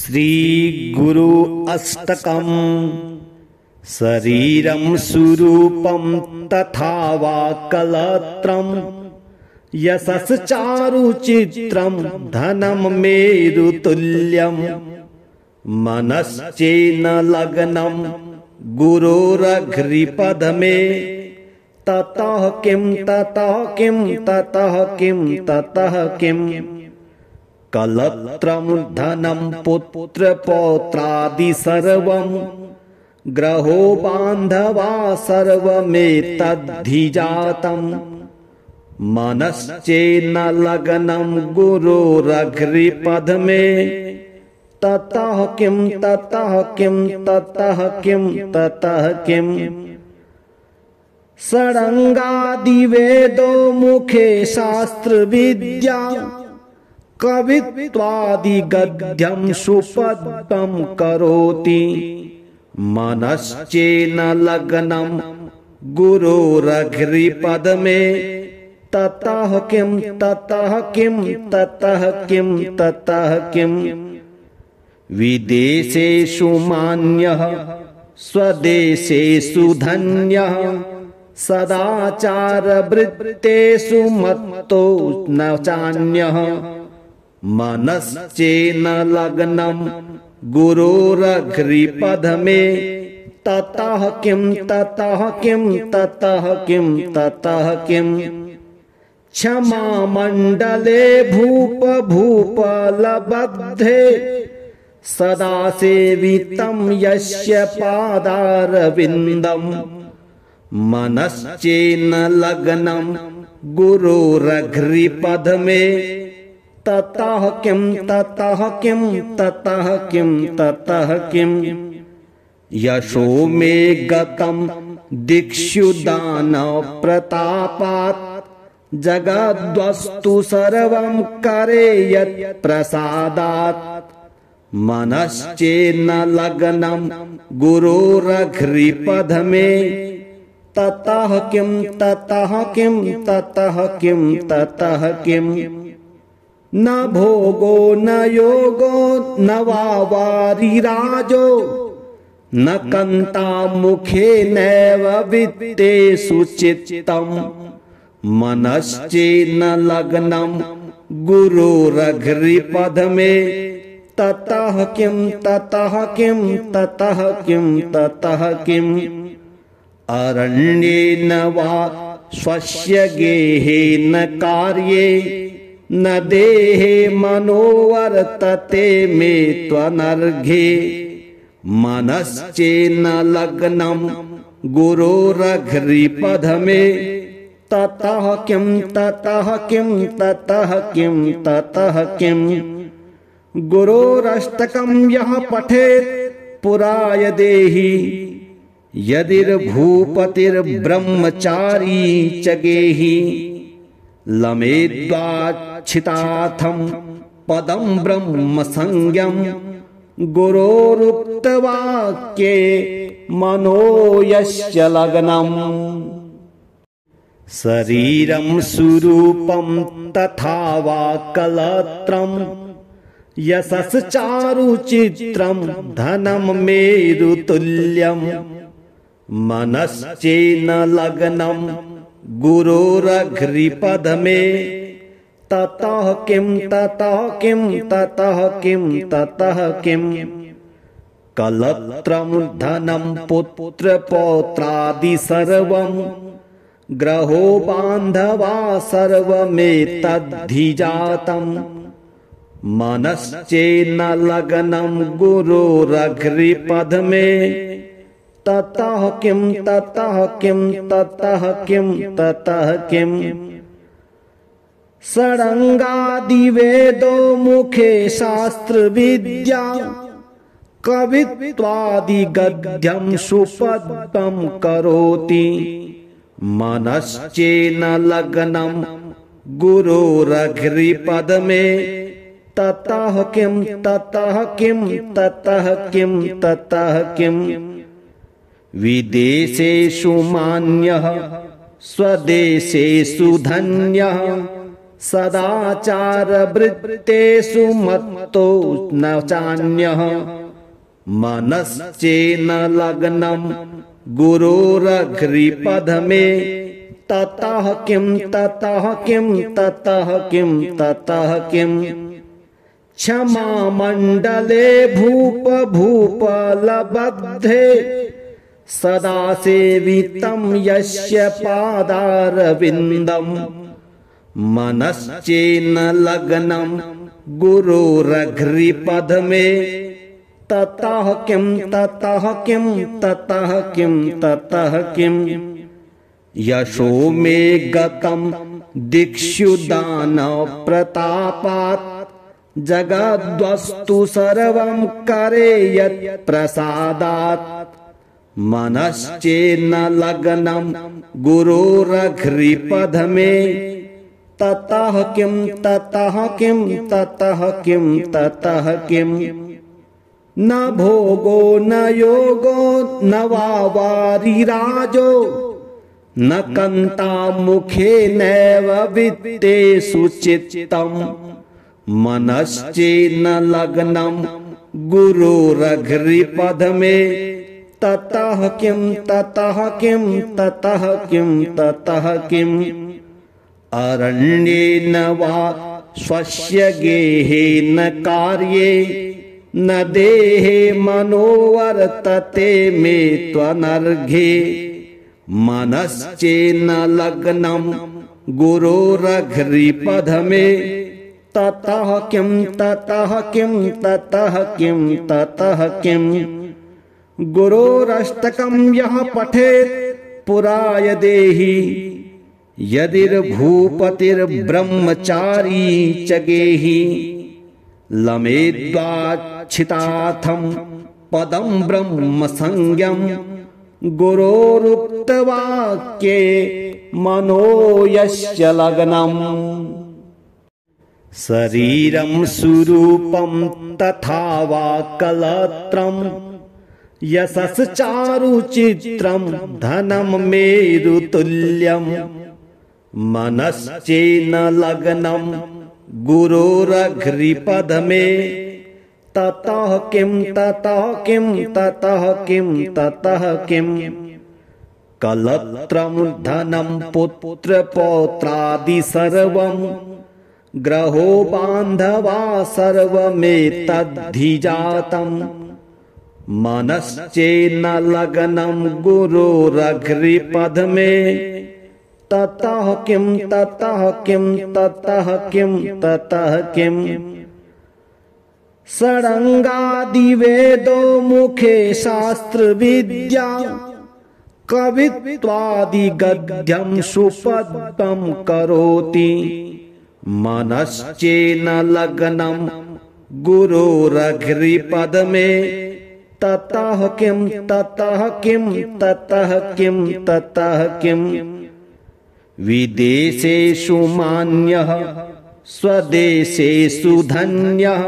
श्री गुरु अष्टकम। शरीरं सुरूपं तथा वा कलत्रं यशस् चारुचित्रं धनं मेरुतुल्यं मनश्चेन लग्नं गुरोरघ्रिपद में ततः किं ततः किं ततः किं ततः किं कलत्रं धनं पुत्र पौत्रादि सर्वं ग्रहो बान्धवा सर्वमेतद्धि मनश्चेन लग्नं गुरोरघ्रिपद में ततः किं ततः किं ततः किं ततः किं षडंगादि वेदो मुखे शास्त्र विद्या कवित्वादि गद्यं सुपद्यं करोति मनश्चेन लग्नं गुरोरघ्रिपद में ततः किं ततः किं ततः किं ततः किं विदेशेषु मान्यः स्वदेशेषु धन्यः सदाचार वृत्तेषु मत्तो न चान्यः मनश्चेन लग्नं गुरोरघ्रिपद में ततः किं ततः किं ततः किं ततः किं क्षमा मंडले भूप भूपलबद्धे सदा सेवितं यस्य पादारविन्दम् मनश्चेन लग्नं गुरोरघ्रिपद में ततः किं ततः किं ततः किं ततः किं यशो मे गतं दिक्षु दान प्रतापात् जगद्वस्तु सर्वं करेयत् प्रसादात् मनश्चेन लग्नं गुरोरघ्रिपद में ततः किं ततः किं ततः किं ततः किं न भोगो न योगो न वा वारिराजो न कन्ता मुखे नैव वित्तेषु चित्तं मनश्चेन लग्नं गुरोरघ्रिपद में ततः किं ततः किं ततः किं ततः किं अरण्येन वा स्वस्य गेहेन कार्ये न देहे मनोवर्तते मे त्वनर्घे मनश्चेन लग्नं गुरोरघ्रिपद में ततः किं ततः किं ततः किं ततः किं गुरोरष्टकं यः पठेत् पुराय देहि यदिर्भूपतिर्ब्रह्मचारी च गेहि लमेद्वाच्छितार्थं पदं ब्रह्म संज्ञं गुरोरुक्तवाक्ये मनो यस्य लग्नम्। शरीरं सुरूपं तथा वा कलत्रं यशस् चारुचित्रं धनं मेरुतुल्यं मनश्चेन लग्नं गुरोरघ्रिपद में ततः किं ततः किं ततः किं ततः किं कलत्रं धनं पुत्र पौत्रादि सर्वं ग्रहो बान्धवा सर्वमेतद्धि मनश्चेन लग्नं गुरोरघ्रिपद में ततः किं ततः किं ततः किं ततः किं षडंगादि वेदो मुखे शास्त्र विद्या कवित्वादि गद्यं सुपद्यं करोति मनश्चेन लग्नं गुरोरघ्रिपद में ततः किं ततः किं ततः किं ततः किं विदेशेषु मान्यः स्वदेशेषु धन्यः सदाचार वृत्तेषु मत्तो न चान्यः मनश्चेन लग्नं गुरोरघ्रिपद मे ततः किं ततः किं ततः किं ततः किं क्षमा मंडले भूप भूपलबद्धे सदा सेवितं यस्य पादारविन्दम् मनश्चेन लग्नं गुरोरघ्रिपद मे ततः किं ततः किं ततः किं ततः किं यशो मे गतं दिक्षु दान प्रतापात् जगद्वस्तु सर्वं करे यत् प्रसादात् मनश्चेन लग्नं गुरोरघ्रिपद मे ततः किं ततः किं ततः किं ततः किं न भोगो न योगो न वा वारिराजो न कन्ता मुखे नैव वित्तेषु चित्तम् मनश्चेन लग्नं गुरोरघ्रिपद मे ततः किं ततः किं ततः किं ततः किं अरण्येन वा स्वस्य गेहेन कार्ये न देहे मनोवर्तते मे त्वनर्घे मनश्चेन लग्नं गुरोरघ्रिपद मे ततः किं ततः किं ततः किं ततः किं गुरोरष्टकं यः पठेत् पुराय देहि यदिर्भूपतिर्ब्रह्मचारी च गेहि लमेद्वाच्छितार्थं पदं ब्रह्म संज्ञं गुरोरुक्तवाक्ये मनो यस्य लग्नम् शरीरं सुरूपं तथा वा कलत्रं यशश्चारुचित्रं धनं मेरुतुल्यं मनश्चेन लग्नं गुरोरघ्रिपद मे ततः किं ततः किं ततः किं ततः किं कलत्रं धनं पुत्रपौत्रादि सर्वं ग्रहो बान्धवा सर्वमेतद्धि मनश्चेन लग्नं गुरोरघ्रिपद मे ततः किं ततः किं ततः किं ततः किं षडङ्गादिवेदो मुखे शास्त्र विद्या कवित्वादिगद्यं सुपद्यं करोति मनश्चेन लग्नं गुरोरघ्रिपद मे ततः किं ततः किं ततः किं ततः किं विदेशेषु मान्यः स्वदेशेषु धन्यः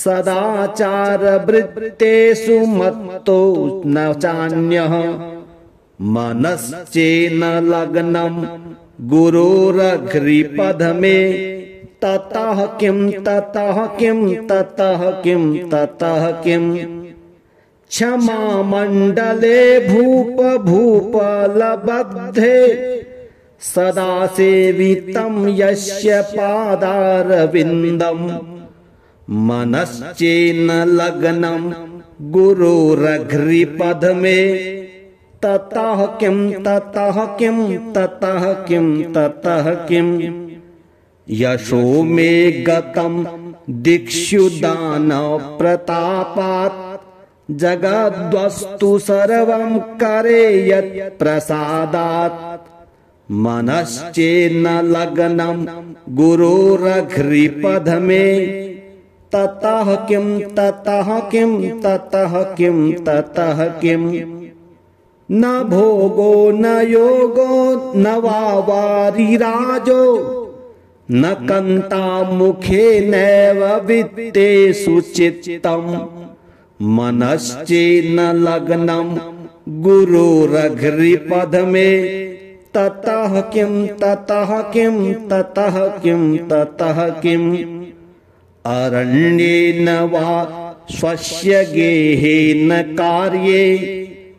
सदाचार वृत्तेषु मत्तो न चान्यः मनश्चेन लग्नं गुरोरघ्रिपद मे ततः किं ततः किं ततः किं ततः किं क्षमा मंडले भूप भूपलबद्धे सदा सेवितं यस्य पादारविन्दम् मनश्चेन लग्नं गुरोरघ्रिपद मे ततः किं ततः किं ततः किं ततः किं यशो मे गतं दिक्षु दान प्रतापात् जगद्वस्तु सर्वं करे यत् प्रसादात् मनश्चेन लग्नं गुरोरघ्रिपद मे ततः किं ततः किं ततः किं ततः किं न भोगो न योगो न वा वारिराजो न कन्ता मुखे नैव वित्तेषु चित्तम् मनश्चेन लग्नं गुरोरघ्रिपद मे ततः किं ततः किं ततः किं ततः किम् अरण्येन वा स्वस्य गेहेन कार्ये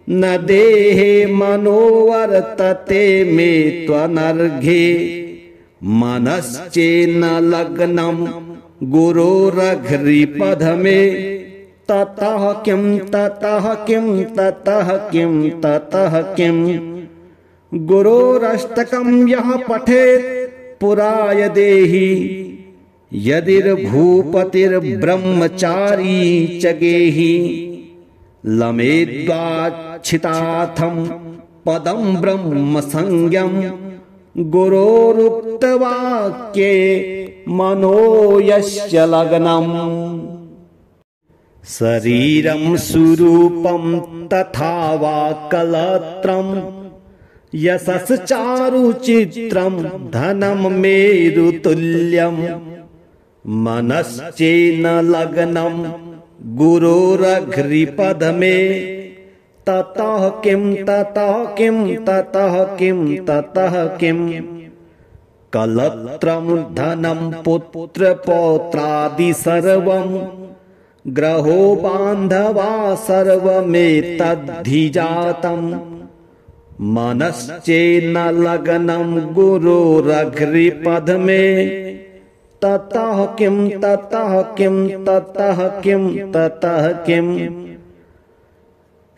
न देहे मनोवर्तते मे त्वनर्घे मनश्चेन्न लग्नं गुरोरघ्रिपद मे ततः किं ततः किं ततः किं ततः किम् गुरोरष्टकं यः पठेत् पुराय देहि यदिर्भूपतिर्ब्रह्मचारी च गेहि लमेद्वाच्छितार्थं पदं ब्रह्म संज्ञं गुरोरुक्तवाक्ये मनो यस्य लग्नम् शरीरं सुरूपं तथा वा कलत्रम् यशश्चारुचित्रं धनं मेरुतुल्यम् मनश्चेन्न लग्नं गुरोरघ्रिपद मे ततः किं ततः किं ततः किं ततः किम् कलत्रं धनं पुत्रपौत्रादि सर्वं ग्रहो बान्धवा सर्वमेतद्धि मनश्चेन्न लग्नं गुरोरघ्रिपद मे ततः किं ततः किं ततः किं ततः किम्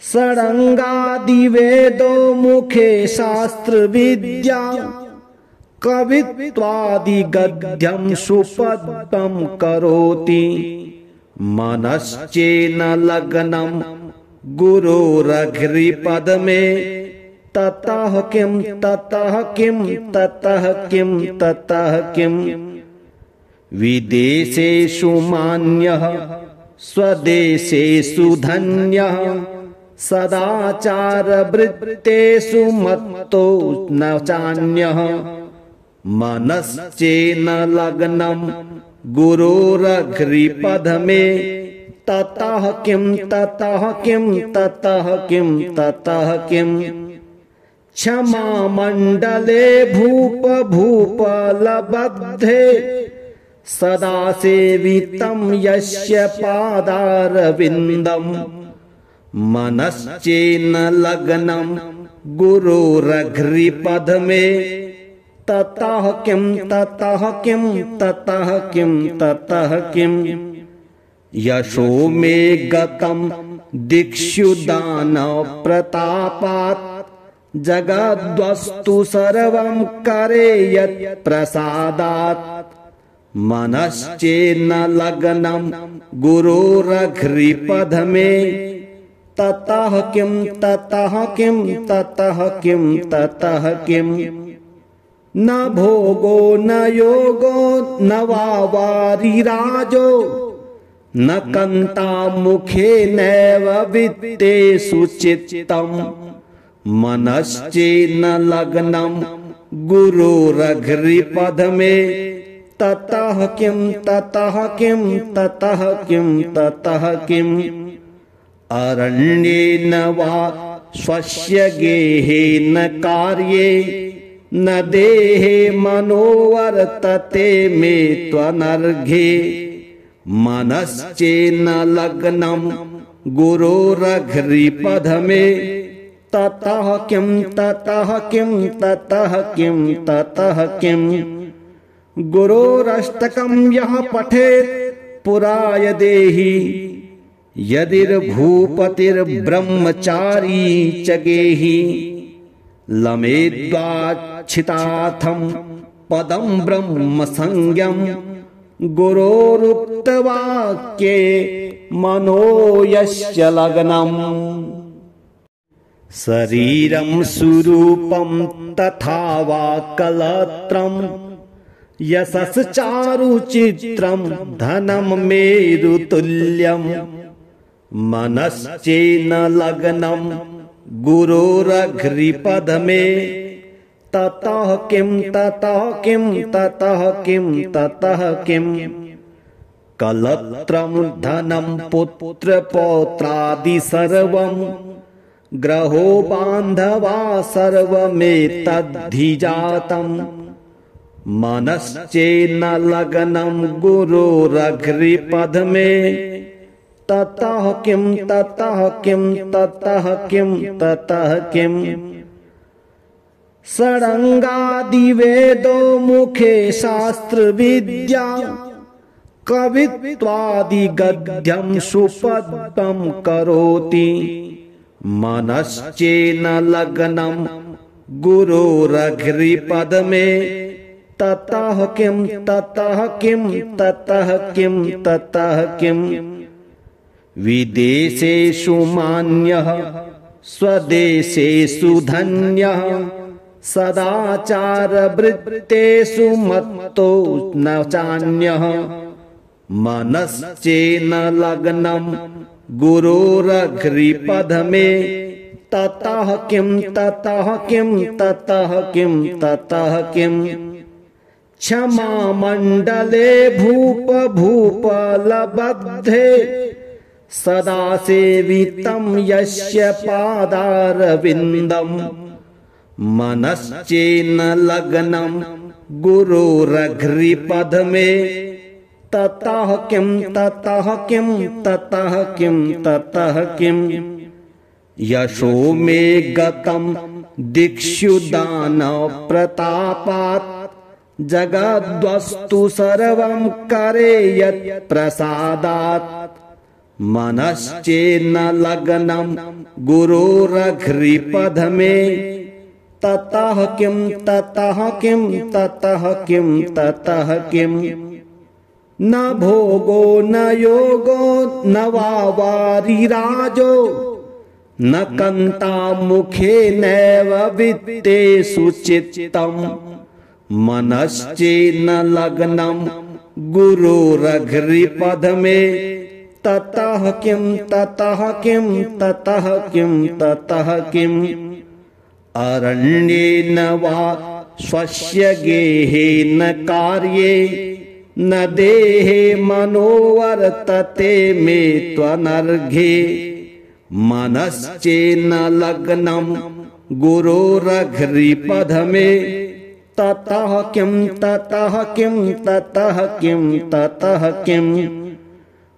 षडङ्गादिवेदो मुखे शास्त्र विद्या कवित्वादिगद्यं सुपद्यं करोति मनश्चेन्न लग्नं गुरोरघ्रिपद मे ततः किं ततः किं ततः किं ततः किम् विदेशेषु मान्यः स्वदेशेषु धन्यः सदाचारवृत्तेषु मत्तो न चान्यः मनश्चेन्न लग्नं गुरोरघ्रिपद मे ततः किं ततः किं ततः किं ततः किम् क्षमा मंडले भूप भूपलबद्धे सदा सेवितं यस्य पादारविन्दम् मनश्चेन्न लग्नं गुरोरघ्रिपद मे ततः किं ततः किं ततः किं ततः किम् यशो मे गतं दिक्षु दान प्रतापात् जगद्वस्तु सर्वं करे यत् प्रसादात् मनश्चेन्न लग्नं गुरोरघ्रिपद मे ततः किं ततः किं ततः किं ततः किम् न भोगो न योगो न वा वारिराजो न कन्ता मुखे नैव वित्तेषु चित्तम् मनश्चेन्न लग्नं गुरोरघ्रिपद मे ततः किं ततः किं ततः किं ततः किम् अरण्येन वा स्वस्य गेहेन कार्ये न देहे मनोवर्तते मे त्वनर्घे मनश्चेन्न लग्नं गुरोरघ्रिपद मे ततः किं ततः किं ततः किं ततः किम् गुरोरष्टकं यः पठेत् पुराय देहि यदिर्भूपतिर्ब्रह्मचारी च गेहि लमेद्वाच्छितार्थं पदं ब्रह्म संज्ञं गुरोरुक्तवाक्ये मनो यस्य लग्नम् शरीरं सुरूपं तथा वा कलत्रम् यशश्चारुचित्रं धनं मेरुतुल्यम् मनश्चेन्न लग्नं गुरोरघ्रिपद मे ततः किं ततः किं ततः किं ततः किम् कलत्रं धनं पुत्रपौत्रादि सर्वं ग्रहो बान्धवा सर्वमेतद्धि मनश्चेन्न लग्नं गुरोरघ्रिपद में ततः किं ततः किं ततः किं ततः किं षडङ्गादिवेदो मुखे शास्त्र विद्या कवित्वादिगद्यं सुपदं करोति मनश्चेन्न लग्नं गुरोरघ्रिपद में ततः किं ततः किं ततः किं ततः किं विदेशेषु मान्यः स्वदेशेषु धन्यः सदाचारवृत्तेषु मत्तो न चान्यः मनश्चेन्न लग्नं गुरोरघ्रिपद में ततः किं ततः किं ततः किं ततः किं क्षमा मंडले भूप भूपलबद्धे सदा सेवितं यस्य पादारविन्दम् मनश्चेन्न लग्नं गुरोरघ्रिपद में ततः किं ततः किं ततः किं ततः किं यशो मे गतं दिक्षु दान प्रतापात् जगद्वस्तु सर्वं करेयत् प्रसादात् मनश्चेन्न लग्नं गुरोरघ्रिपद में ततः किं ततः किं ततः किं ततः किं न भोगो न योगो न वा वारिराजो न कन्ता मुखे नैव वित्तेषु चित्तम् मनश्चेन्न लग्नं गुरोरघ्रिपद में ततः किं ततः किं ततः किं ततः किं अरण्येन वा स्वस्य गेहेन कार्ये न देहे मनोवर्तते मे त्वनर्घे मनश्चेन्न लग्नं गुरोरघ्रिपद में ततः किं ततः किं ततः किं ततः किं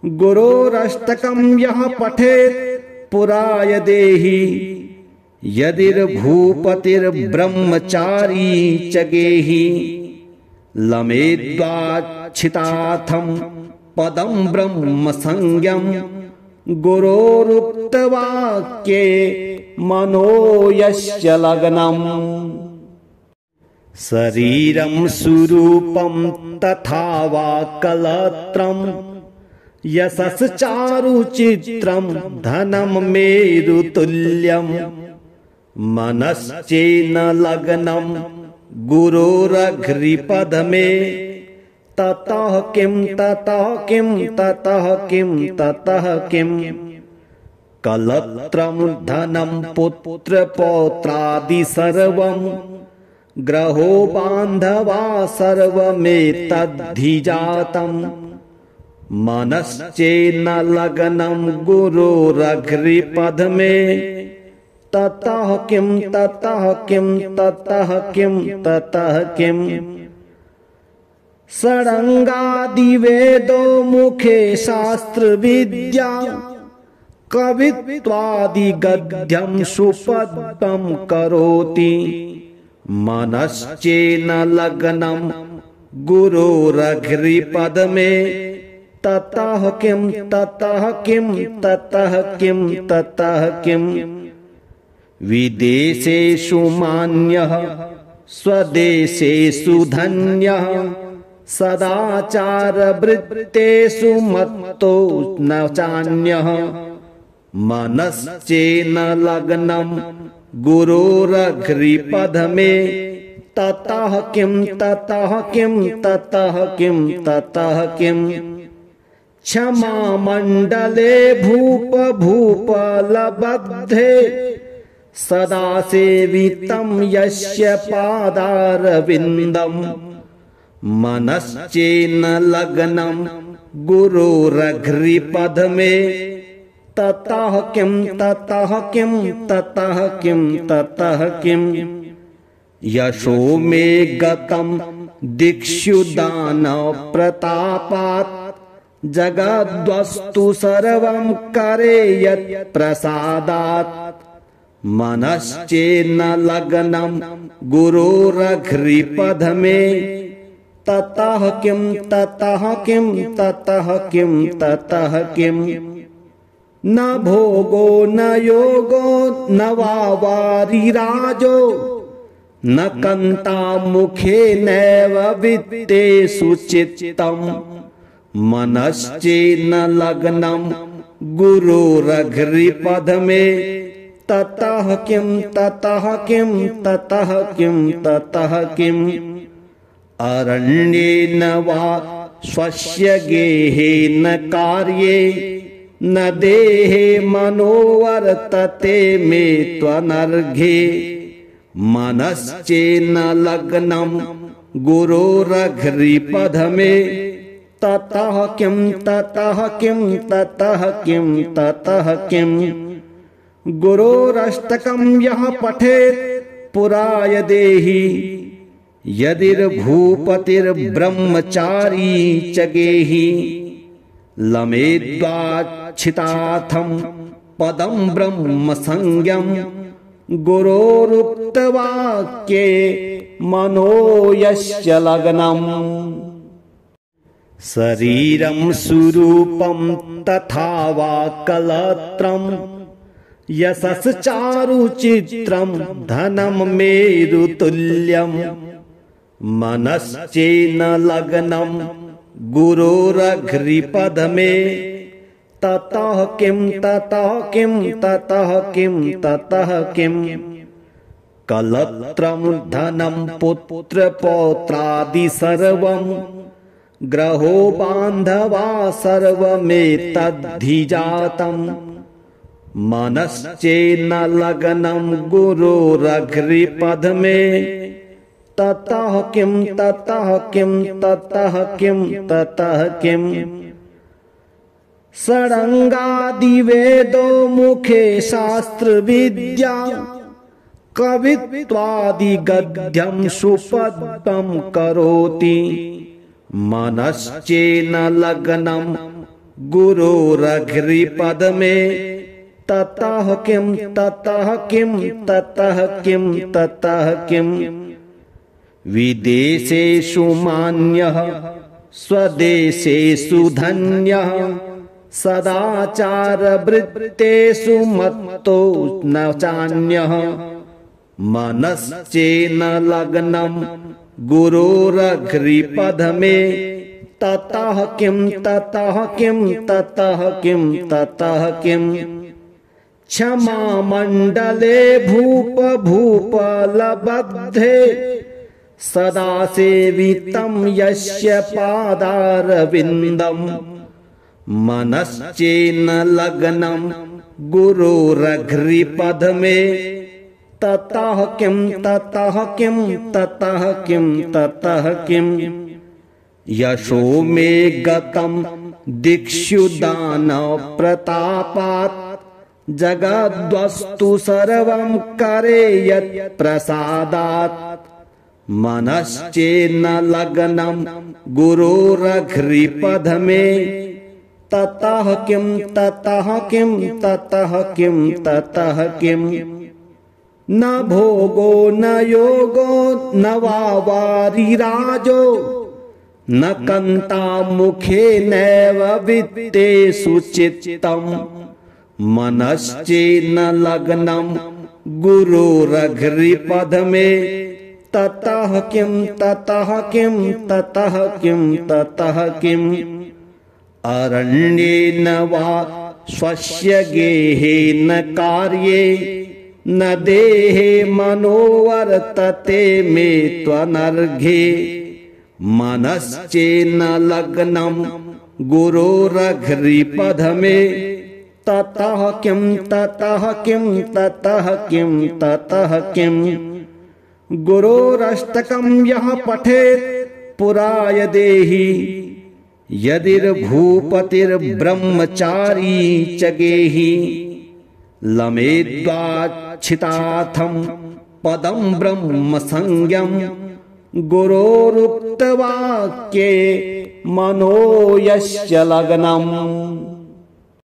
गुरोरष्टकं यः पठेत् पुराय देहि यदिर्भूपतिर्ब्रह्मचारी च गेहि लमेद्वाच्छितार्थं पदं ब्रह्म संज्ञं गुरोरुक्तवाक्ये मनो यस्य लग्नम् शरीरं सुरूपं तथा वा कलत्रं यशश्चारुचित्रं धनं मेरुतुल्यं मनश्चेन्न लग्नं गुरोरघ्रिपद में ततः किं ततः किं ततः किं ततः किं कलत्रं धनं पुत्रपौत्रादि सर्वं ग्रहो बान्धवा सर्वमेतद्धि जातम् मनश्चेन्न लग्नं गुरोरघ्रिपद में ततः किं ततः किं ततः किं ततः किं षडङ्गादिवेदो मुखे शास्त्र विद्या कवित्वादिगद्यं सुपदं करोति मनश्चेन्न लग्नं गुरोरघ्रिपद में ततः किं ततः किं ततः किं ततः किं विदेशेषु मान्यः स्वदेशेषु धन्यः सदाचारवृत्तेषु मत्तो न चान्यः मनश्चेन्न लग्नं गुरोरघ्रिपद में ततः किं ततः किं ततः किं ततः किं क्षमा मंडले भूप भूपलबद्धे सदा सेवितं यस्य पादारविन्दम् मनश्चेन्न लग्नं गुरोरघ्रिपद में ततः किं ततः किं ततः किं ततः किं यशो मे गतं दिक्षु दान प्रतापात् जगद्वस्तु सर्वं करे यत् प्रसादात् मनश्चेन्न लग्नं गुरोरघ्रिपद मे ततः किं ततः किं ततः किं ततः किं न भोगो न योगो न वा वारिराजो न कन्ता मुखे नैव वित्तेषु चित्तम् मनश्चेन्न लग्नं गुरोरघ्रिपद मे ततः किं ततः किं ततः किं ततः किं अरण्येन वा स्वस्य गेहेन कार्ये न देहे मनोवर्तते मे त्वनर्घे मनश्चेन्न लग्नं गुरोरघ्रिपद मे ततः किं ततः किं ततः किं ततः किं गुरोरष्टकं यः पठेत् पुराय देहि यदिर्भूपतिर्ब्रह्मचारी च गेहि लमेद्वाच्छितार्थं पदं ब्रह्म संज्ञं गुरोरुक्तवाक्ये मनो यस्य लग्नम् शरीरं सुरूपं तथा वा कलत्रं यशश्चारुचित्रं धनं मेरुतुल्यं मनश्चेन्न लग्नं गुरोरघ्रिपद मे ततः किं ततः किं ततः किं ततः किं कलत्रं धनं पुत्रपौत्रादि सर्वं ग्रहो बान्धवा सर्वमेतद्धि मनश्चेन्न लग्नं गुरोरघ्रिपद मे ततः किं ततः किं ततः किं ततः किं षडङ्गादिवेदो मुखे शास्त्र विद्या कवित्वादिगद्यं सुपद्यं करोति मनश्चेन्न लग्नं गुरोरघ्रिपद मे ततः किं ततः किं ततः किं ततः किं विदेशेषु मान्यः स्वदेशेषु धन्यः सदाचारवृत्तेषु मत्तो न चान्यः मनश्चेन्न लग्नं गुरोरघ्रिपद मे ततः किं ततः किं ततः किं ततः किं क्षमा मंडले भूप भूपलबद्धे सदा सेवितं यस्य पादारविन्दम् मनश्चेन्न लग्नं गुरोरघ्रिपद मे ततः किं ततः किं ततः किं ततः किं यशो मे गतं दिक्षु दान प्रतापात् जगद्वस्तु सर्वं करे यत् प्रसादात् मनश्चेन्न लग्नं गुरोरघ्रिपद मे ततः किं ततः किं ततः किं ततः किं न भोगो न योगो न वा वारिराजो न कन्ता मुखे नैव वित्तेषु चित्तम् मनश्चेन्न लग्नं गुरोरघ्रिपद मे ततः किं ततः किं ततः किं ततः किं अरण्येन वा स्वस्य गेहेन कार्ये न देहे मनोवर्तते मे त्वनर्घे मनश्चेन्न लग्नं गुरोरघ्रिपद मे ततः किं ततः किं ततः किं ततः किं गुरोरष्टकं यः पठेत् पुराय देहि यदिर्भूपतिर्ब्रह्मचारी च गेहि लमेद्वाच्छितार्थं पदं ब्रह्म संज्ञं गुरोरुक्तवाक्ये मनो यस्य लग्नम्।